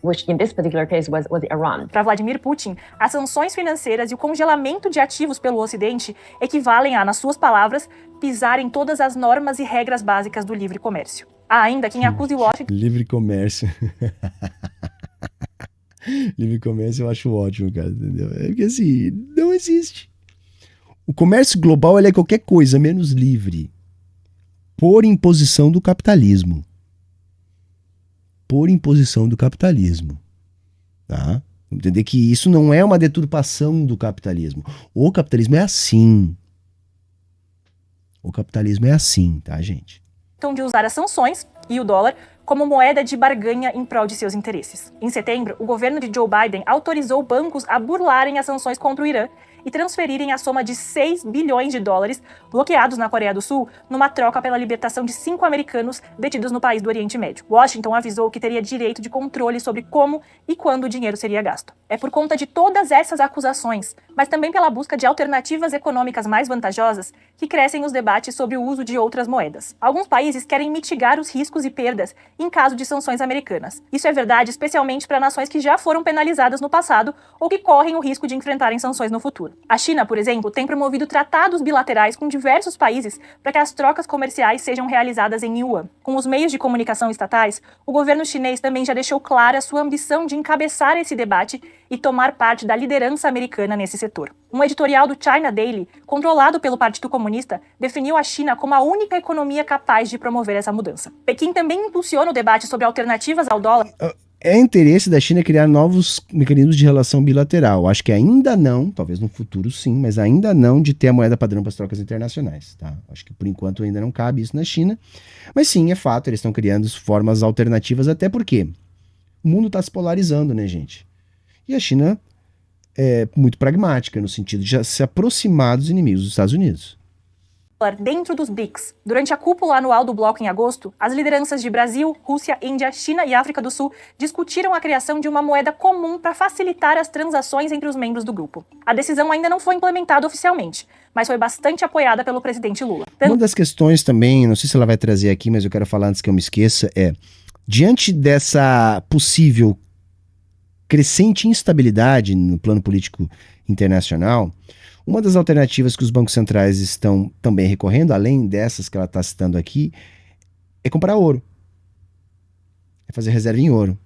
which in this particular case was Iran. Para Vladimir Putin, as sanções financeiras e o congelamento de ativos pelo Ocidente equivalem a, nas suas palavras, pisar em todas as normas e regras básicas do livre comércio. Há ainda quem acuse Washington... Livre comércio. Livre comércio eu acho ótimo, cara, entendeu? É porque assim, não existe. O comércio global ele é qualquer coisa menos livre. Por imposição do capitalismo. Por imposição do capitalismo. Tá? Vamos entender que isso não é uma deturpação do capitalismo. O capitalismo é assim. O capitalismo é assim, tá, gente? De usar as sanções e o dólar como moeda de barganha em prol de seus interesses. Em setembro, o governo de Joe Biden autorizou bancos a burlarem as sanções contra o Irã e transferirem a soma de 6 bilhões de dólares bloqueados na Coreia do Sul numa troca pela libertação de 5 americanos detidos no país do Oriente Médio. Washington avisou que teria direito de controle sobre como e quando o dinheiro seria gasto. É por conta de todas essas acusações, mas também pela busca de alternativas econômicas mais vantajosas, que crescem os debates sobre o uso de outras moedas. Alguns países querem mitigar os riscos e perdas em caso de sanções americanas. Isso é verdade especialmente para nações que já foram penalizadas no passado ou que correm o risco de enfrentarem sanções no futuro. A China, por exemplo, tem promovido tratados bilaterais com diversos países para que as trocas comerciais sejam realizadas em yuan. Com os meios de comunicação estatais, o governo chinês também já deixou clara sua ambição de encabeçar esse debate e tomar parte da liderança americana nesse setor. Um editorial do China Daily, controlado pelo Partido Comunista, definiu a China como a única economia capaz de promover essa mudança. Pequim também impulsiona o debate sobre alternativas ao dólar. É interesse da China criar novos mecanismos de relação bilateral. Acho que ainda não, talvez no futuro sim, mas ainda não de ter a moeda padrão para as trocas internacionais. Tá? Acho que por enquanto ainda não cabe isso na China. Mas sim, é fato, eles estão criando formas alternativas, até porque o mundo está se polarizando, né, gente? E a China é muito pragmática, no sentido de se aproximar dos inimigos dos Estados Unidos. Dentro dos BRICS. Durante a cúpula anual do bloco em agosto, as lideranças de Brasil, Rússia, Índia, China e África do Sul discutiram a criação de uma moeda comum para facilitar as transações entre os membros do grupo. A decisão ainda não foi implementada oficialmente, mas foi bastante apoiada pelo presidente Lula. Uma das questões também, não sei se ela vai trazer aqui, mas eu quero falar antes que eu me esqueça, diante dessa possível crescente instabilidade no plano político internacional, uma das alternativas que os bancos centrais estão também recorrendo, além dessas que ela está citando aqui, é comprar ouro. É fazer reserva em ouro.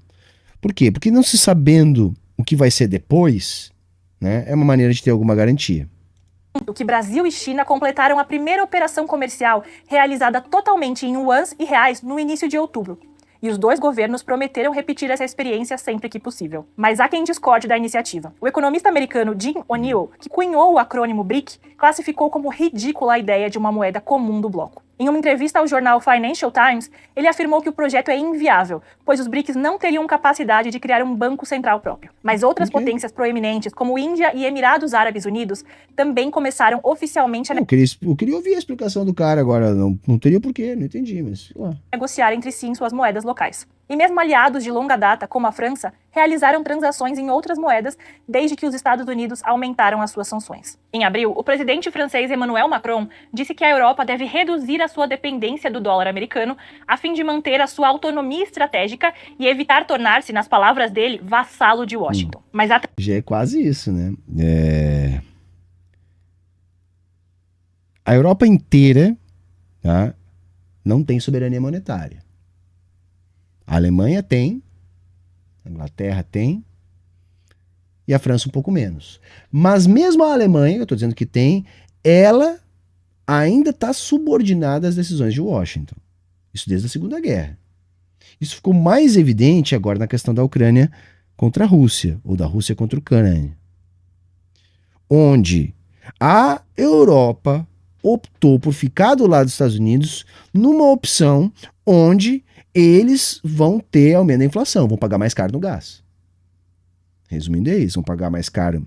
Por quê? Porque não se sabendo o que vai ser depois, né, é uma maneira de ter alguma garantia. Que Brasil e China completaram a primeira operação comercial realizada totalmente em yuans e reais no início de outubro. E os dois governos prometeram repetir essa experiência sempre que possível. Mas há quem discorde da iniciativa. O economista americano Jim O'Neill, que cunhou o acrônimo BRIC, classificou como ridícula a ideia de uma moeda comum do bloco. Em uma entrevista ao jornal Financial Times, ele afirmou que o projeto é inviável, pois os BRICS não teriam capacidade de criar um banco central próprio. Mas outras potências proeminentes, como Índia e Emirados Árabes Unidos, também começaram oficialmente a Eu queria ouvir a explicação do cara agora, não teria porquê, não entendi, mas... negociar entre si em suas moedas locais. E mesmo aliados de longa data, como a França, realizaram transações em outras moedas desde que os Estados Unidos aumentaram as suas sanções. Em abril, o presidente francês Emmanuel Macron disse que a Europa deve reduzir a sua dependência do dólar americano a fim de manter a sua autonomia estratégica e evitar tornar-se, nas palavras dele, vassalo de Washington. Mas já é quase isso, né? A Europa inteira, tá, não tem soberania monetária. A Alemanha tem, a Inglaterra tem, e a França um pouco menos. Mas mesmo a Alemanha, eu estou dizendo que tem, ela ainda está subordinada às decisões de Washington. Isso desde a Segunda Guerra. Isso ficou mais evidente agora na questão da Ucrânia contra a Rússia, ou da Rússia contra a Ucrânia, onde a Europa optou por ficar do lado dos Estados Unidos numa opção onde eles vão ter aumento da inflação, vão pagar mais caro no gás. Resumindo, é isso, vão pagar mais caro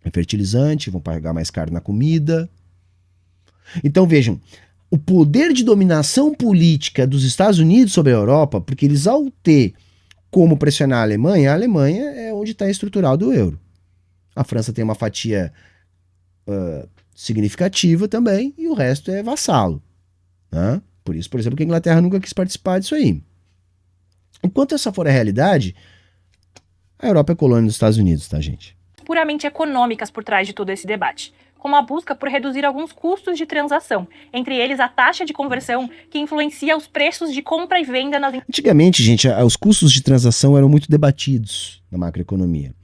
em fertilizante, vão pagar mais caro na comida. Então vejam, o poder de dominação política dos Estados Unidos sobre a Europa, porque eles ao ter como pressionar a Alemanha é onde está estruturado o euro. A França tem uma fatia significativa também, e o resto é vassalo, né? Por isso, por exemplo, que a Inglaterra nunca quis participar disso aí. Enquanto essa for a realidade, a Europa é colônia dos Estados Unidos, tá, gente? Puramente econômicas por trás de todo esse debate, como a busca por reduzir alguns custos de transação, entre eles a taxa de conversão, que influencia os preços de compra e venda nas... Antigamente, gente, os custos de transação eram muito debatidos na macroeconomia.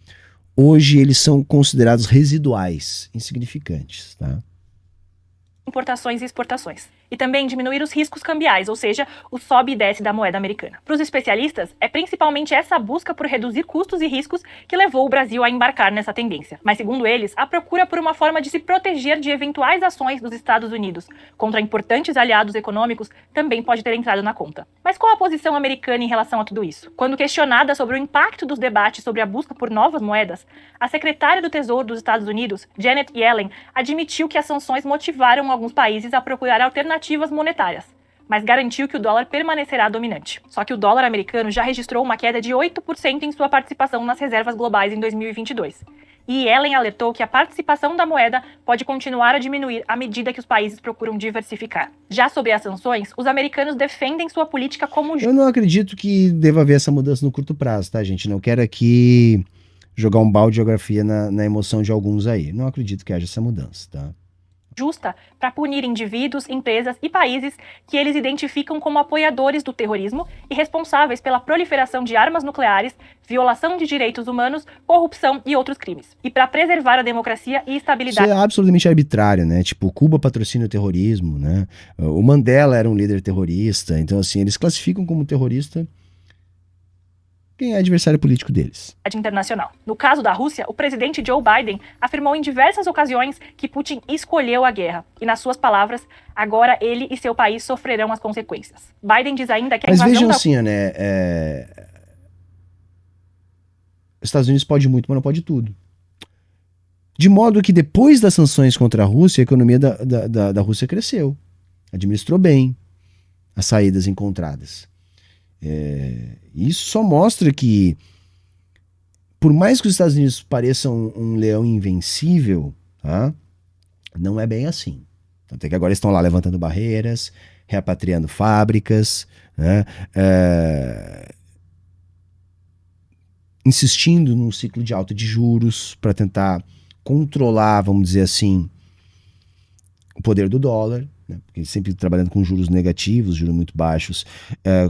Hoje eles são considerados residuais, insignificantes, tá? importações e exportações. E também diminuir os riscos cambiais, ou seja, o sobe e desce da moeda americana. Para os especialistas, é principalmente essa busca por reduzir custos e riscos que levou o Brasil a embarcar nessa tendência. Mas, segundo eles, a procura por uma forma de se proteger de eventuais ações dos Estados Unidos contra importantes aliados econômicos também pode ter entrado na conta. Mas qual a posição americana em relação a tudo isso? Quando questionada sobre o impacto dos debates sobre a busca por novas moedas, a secretária do Tesouro dos Estados Unidos, Janet Yellen, admitiu que as sanções motivaram alguns países a procurar alternativas monetárias, mas garantiu que o dólar permanecerá dominante. Só que o dólar americano já registrou uma queda de 8% em sua participação nas reservas globais em 2022. E Yellen alertou que a participação da moeda pode continuar a diminuir à medida que os países procuram diversificar. Já sobre as sanções, os americanos defendem sua política como... Eu não acredito que deva haver essa mudança no curto prazo, tá, gente? Não quero aqui jogar um balde de geografia na emoção de alguns aí. Não acredito que haja essa mudança, tá? Justa para punir indivíduos, empresas e países que eles identificam como apoiadores do terrorismo e responsáveis pela proliferação de armas nucleares, violação de direitos humanos, corrupção e outros crimes. E para preservar a democracia e estabilidade... Isso é absolutamente arbitrário, né? Tipo, Cuba patrocina o terrorismo, né? O Mandela era um líder terrorista, então assim, eles classificam como terrorista quem é adversário político deles. Internacional. No caso da Rússia, o presidente Joe Biden afirmou em diversas ocasiões que Putin escolheu a guerra. E nas suas palavras, agora ele e seu país sofrerão as consequências. Biden diz ainda que a Mas invasão vejam da... assim, né? Os Estados Unidos pode muito, mas não pode tudo. De modo que depois das sanções contra a Rússia, a economia da Rússia cresceu. Administrou bem as saídas encontradas. Isso só mostra que, por mais que os Estados Unidos pareçam um leão invencível, tá? Não é bem assim. Tanto é que agora estão lá levantando barreiras, repatriando fábricas, né? Insistindo num ciclo de alta de juros para tentar controlar, vamos dizer assim, o poder do dólar, né? Porque sempre trabalhando com juros negativos, juros muito baixos,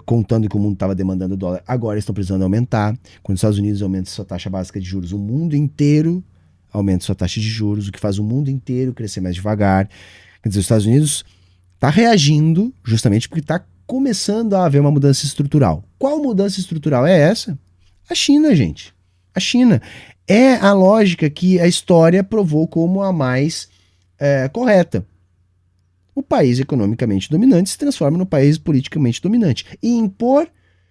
contando que o mundo estava demandando dólar. Agora estão precisando aumentar. Quando os Estados Unidos aumentam sua taxa básica de juros, o mundo inteiro aumenta sua taxa de juros, o que faz o mundo inteiro crescer mais devagar. Quer dizer, os Estados Unidos está reagindo justamente porque está começando a haver uma mudança estrutural. Qual mudança estrutural é essa? A China, gente. A China. É a lógica que a história provou como a mais correta. O país economicamente dominante se transforma no país politicamente dominante. E impor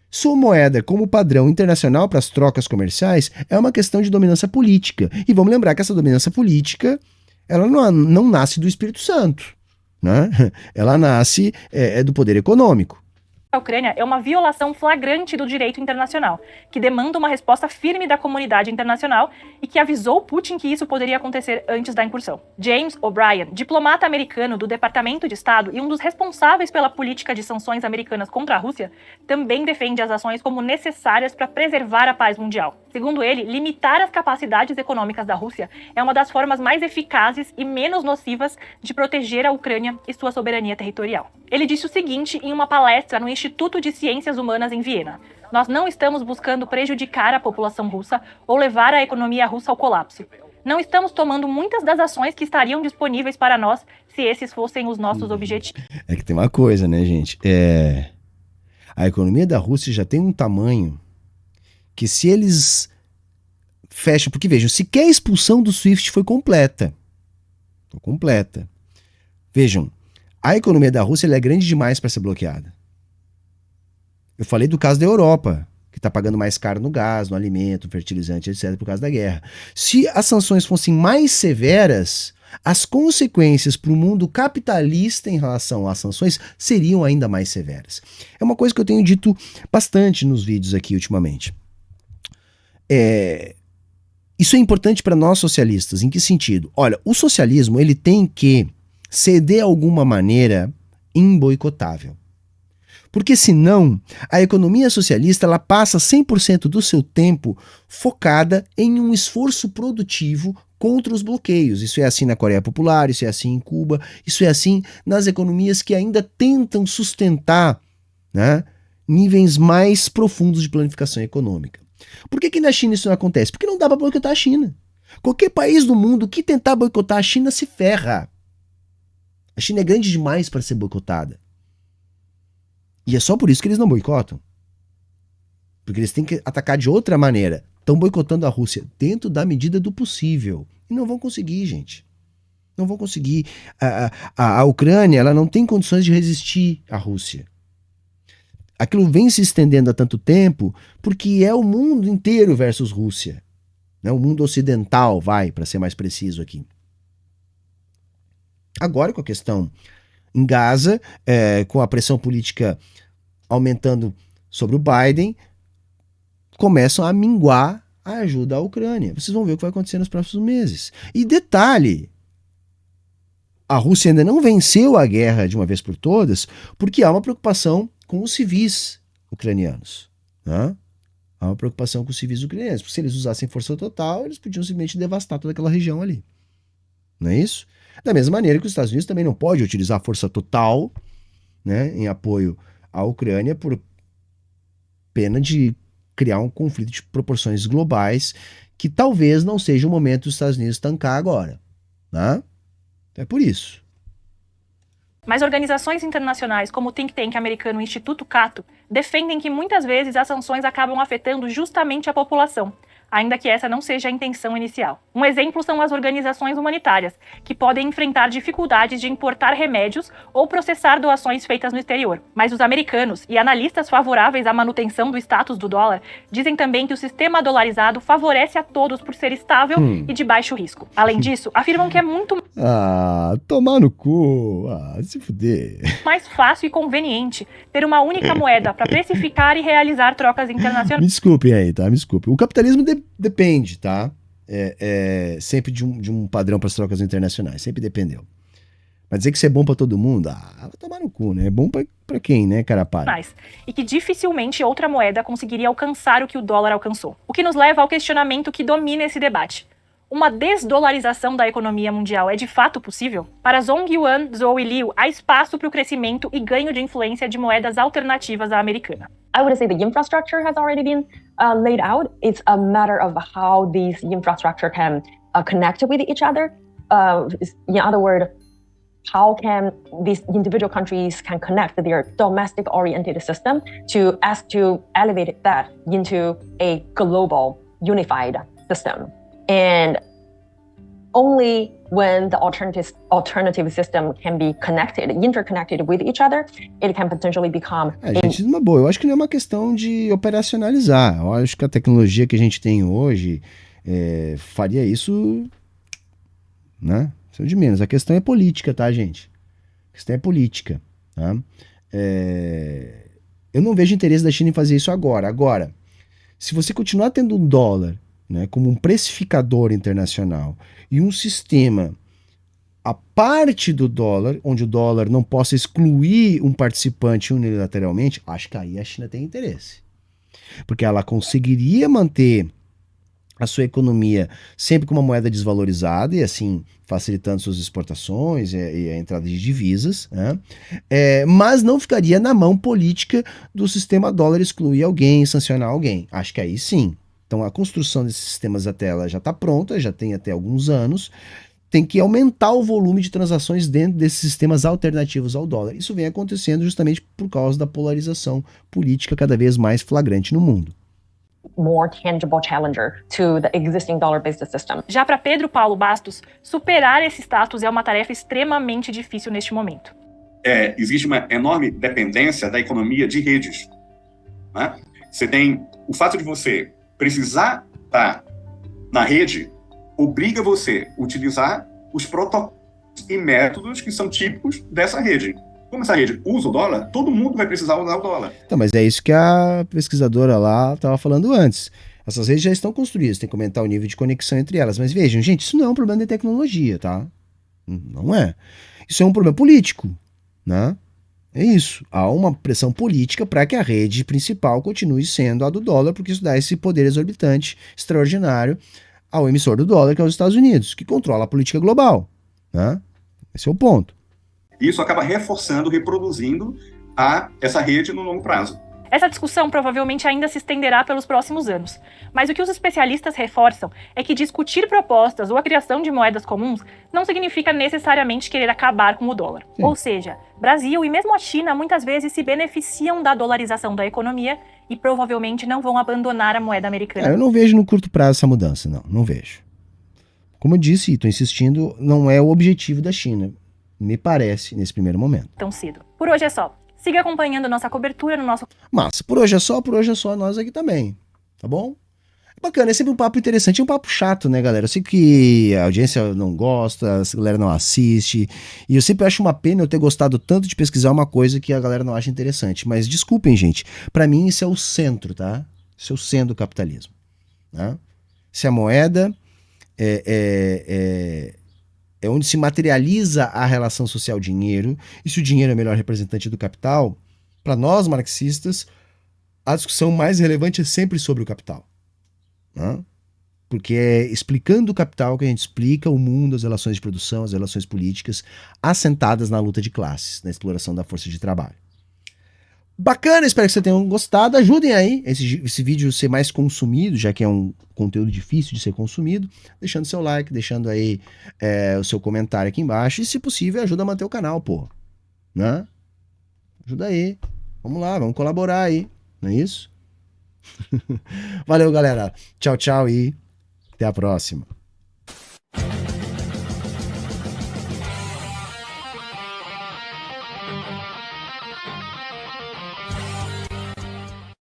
sua moeda como padrão internacional para as trocas comerciais é uma questão de dominância política. E vamos lembrar que essa dominância política ela não nasce do Espírito Santo, né? Ela nasce do poder econômico. A Ucrânia é uma violação flagrante do direito internacional, que demanda uma resposta firme da comunidade internacional e que avisou Putin que isso poderia acontecer antes da incursão. James O'Brien, diplomata americano do Departamento de Estado e um dos responsáveis pela política de sanções americanas contra a Rússia, também defende as ações como necessárias para preservar a paz mundial. Segundo ele, limitar as capacidades econômicas da Rússia é uma das formas mais eficazes e menos nocivas de proteger a Ucrânia e sua soberania territorial. Ele disse o seguinte em uma palestra no Instituto de Ciências Humanas em Viena: "Nós não estamos buscando prejudicar a população russa ou levar a economia russa ao colapso. Não estamos tomando muitas das ações que estariam disponíveis para nós se esses fossem os nossos objetivos." É que tem uma coisa, né, gente? A economia da Rússia já tem um tamanho que se eles fecham... Porque, vejam, sequer a expulsão do SWIFT foi completa. Foi completa. Vejam, a economia da Rússia ela é grande demais para ser bloqueada. Eu falei do caso da Europa, que está pagando mais caro no gás, no alimento, no fertilizante, etc., por causa da guerra. Se as sanções fossem mais severas, as consequências para o mundo capitalista em relação às sanções seriam ainda mais severas. É uma coisa que eu tenho dito bastante nos vídeos aqui ultimamente. Isso é importante para nós socialistas. Em que sentido? Olha, o socialismo ele tem que ser de alguma maneira imboicotável. Porque senão a economia socialista ela passa 100% do seu tempo focada em um esforço produtivo contra os bloqueios. Isso é assim na Coreia Popular, isso é assim em Cuba, isso é assim nas economias que ainda tentam sustentar, né, níveis mais profundos de planificação econômica. Por que na China isso não acontece? Porque não dá para boicotar a China. Qualquer país do mundo que tentar boicotar a China se ferra. A China é grande demais para ser boicotada. E é só por isso que eles não boicotam. Porque eles têm que atacar de outra maneira. Estão boicotando a Rússia dentro da medida do possível. E não vão conseguir, gente. Não vão conseguir. A Ucrânia, ela não tem condições de resistir à Rússia. Aquilo vem se estendendo há tanto tempo porque é o mundo inteiro versus Rússia. Né? O mundo ocidental, para ser mais preciso aqui. Agora, com a questão em Gaza, com a pressão política aumentando sobre o Biden, começam a minguar a ajuda à Ucrânia. Vocês vão ver o que vai acontecer nos próximos meses. E detalhe, a Rússia ainda não venceu a guerra de uma vez por todas, porque há uma preocupação com os civis ucranianos. Né? Há uma preocupação com os civis ucranianos, porque se eles usassem força total, eles podiam simplesmente devastar toda aquela região ali. Não é isso? Da mesma maneira que os Estados Unidos também não pode utilizar a força total, né, em apoio à Ucrânia por pena de criar um conflito de proporções globais que talvez não seja o momento dos Estados Unidos tancar agora. Né? É por isso. Mas organizações internacionais como o think tank americano Instituto Cato defendem que muitas vezes as sanções acabam afetando justamente a população, ainda que essa não seja a intenção inicial. Um exemplo são as organizações humanitárias, que podem enfrentar dificuldades de importar remédios ou processar doações feitas no exterior. Mas os americanos e analistas favoráveis à manutenção do status do dólar dizem também que o sistema dolarizado favorece a todos por ser estável e de baixo risco. Além disso, afirmam que é muito tomar no cu, se fuder. mais fácil e conveniente ter uma única moeda para precificar e realizar trocas internacionais. Me desculpem aí, tá? Me desculpem. O capitalismo depende, tá? Sempre de um padrão para as trocas internacionais. Sempre dependeu. Mas dizer que isso é bom para todo mundo, vai tomar no cu, né? É bom para quem, né, carapara? E que dificilmente outra moeda conseguiria alcançar o que o dólar alcançou. O que nos leva ao questionamento que domina esse debate. Uma desdolarização da economia mundial é de fato possível? Para Zhong Yuan, Zhou e Liu, há espaço para o crescimento e ganho de influência de moedas alternativas à americana. I would say the infrastructure has already been laid out. It's a matter of how these infrastructure can connect with each other. In other words, how can these individual countries can connect their domestic-oriented system to elevate that into a global unified system. And only when the alternative system can be interconnected with each other, it can potentially become... Gente, uma boa. Eu acho que não é uma questão de operacionalizar. Eu acho que a tecnologia que a gente tem hoje faria isso, né? Isso é de menos. A questão é política, tá, gente? A questão é política, tá? Eu não vejo interesse da China em fazer isso agora. Agora, se você continuar tendo um dólar, né, como um precificador internacional e um sistema a parte do dólar, onde o dólar não possa excluir um participante unilateralmente, acho que aí a China tem interesse. Porque ela conseguiria manter a sua economia sempre com uma moeda desvalorizada e assim facilitando suas exportações e a entrada de divisas, né? Mas não ficaria na mão política do sistema dólar excluir alguém, sancionar alguém. Acho que aí sim. Então a construção desses sistemas até ela já está pronta, já tem até alguns anos, tem que aumentar o volume de transações dentro desses sistemas alternativos ao dólar. Isso vem acontecendo justamente por causa da polarização política cada vez mais flagrante no mundo. More tangible challenger to the existing dollar-based system. Já para Pedro Paulo Bastos, superar esse status é uma tarefa extremamente difícil neste momento. Existe uma enorme dependência da economia de redes. Né? Você tem o fato de você precisar estar na rede, obriga você a utilizar os protocolos e métodos que são típicos dessa rede. Como essa rede usa o dólar, todo mundo vai precisar usar o dólar. Então, mas é isso que a pesquisadora lá estava falando antes. Essas redes já estão construídas, tem que aumentar o nível de conexão entre elas. Mas vejam, gente, isso não é um problema de tecnologia, tá? Não é. Isso é um problema político, né? É isso. Há uma pressão política para que a rede principal continue sendo a do dólar, porque isso dá esse poder exorbitante, extraordinário, ao emissor do dólar, que é os Estados Unidos, que controla a política global. Né? Esse é o ponto. Isso acaba reforçando, reproduzindo essa rede no longo prazo. Essa discussão provavelmente ainda se estenderá pelos próximos anos, mas o que os especialistas reforçam é que discutir propostas ou a criação de moedas comuns não significa necessariamente querer acabar com o dólar. Sim. Ou seja, Brasil e mesmo a China muitas vezes se beneficiam da dolarização da economia e provavelmente não vão abandonar a moeda americana. Eu não vejo no curto prazo essa mudança, não vejo. Como eu disse e estou insistindo, não é o objetivo da China, me parece, nesse primeiro momento. Tão cedo. Por hoje é só. Siga acompanhando nossa cobertura no nosso... Mas, por hoje é só nós aqui também, tá bom? É bacana, é sempre um papo interessante, é um papo chato, né, galera? Eu sei que a audiência não gosta, a galera não assiste, e eu sempre acho uma pena eu ter gostado tanto de pesquisar uma coisa que a galera não acha interessante. Mas desculpem, gente, pra mim isso é o centro, tá? Isso é o centro do capitalismo, né? Se a moeda é onde se materializa a relação social-dinheiro, e se o dinheiro é o melhor representante do capital, para nós marxistas, a discussão mais relevante é sempre sobre o capital. Né? Porque é explicando o capital que a gente explica o mundo, as relações de produção, as relações políticas, assentadas na luta de classes, na exploração da força de trabalho. Bacana, espero que vocês tenham gostado. Ajudem aí esse vídeo ser mais consumido, já que é um conteúdo difícil de ser consumido, deixando seu like, deixando aí o seu comentário aqui embaixo, e se possível ajuda a manter o canal, pô, né? Ajuda aí, vamos lá, vamos colaborar aí, não é isso? Valeu, galera, tchau, tchau e até a próxima.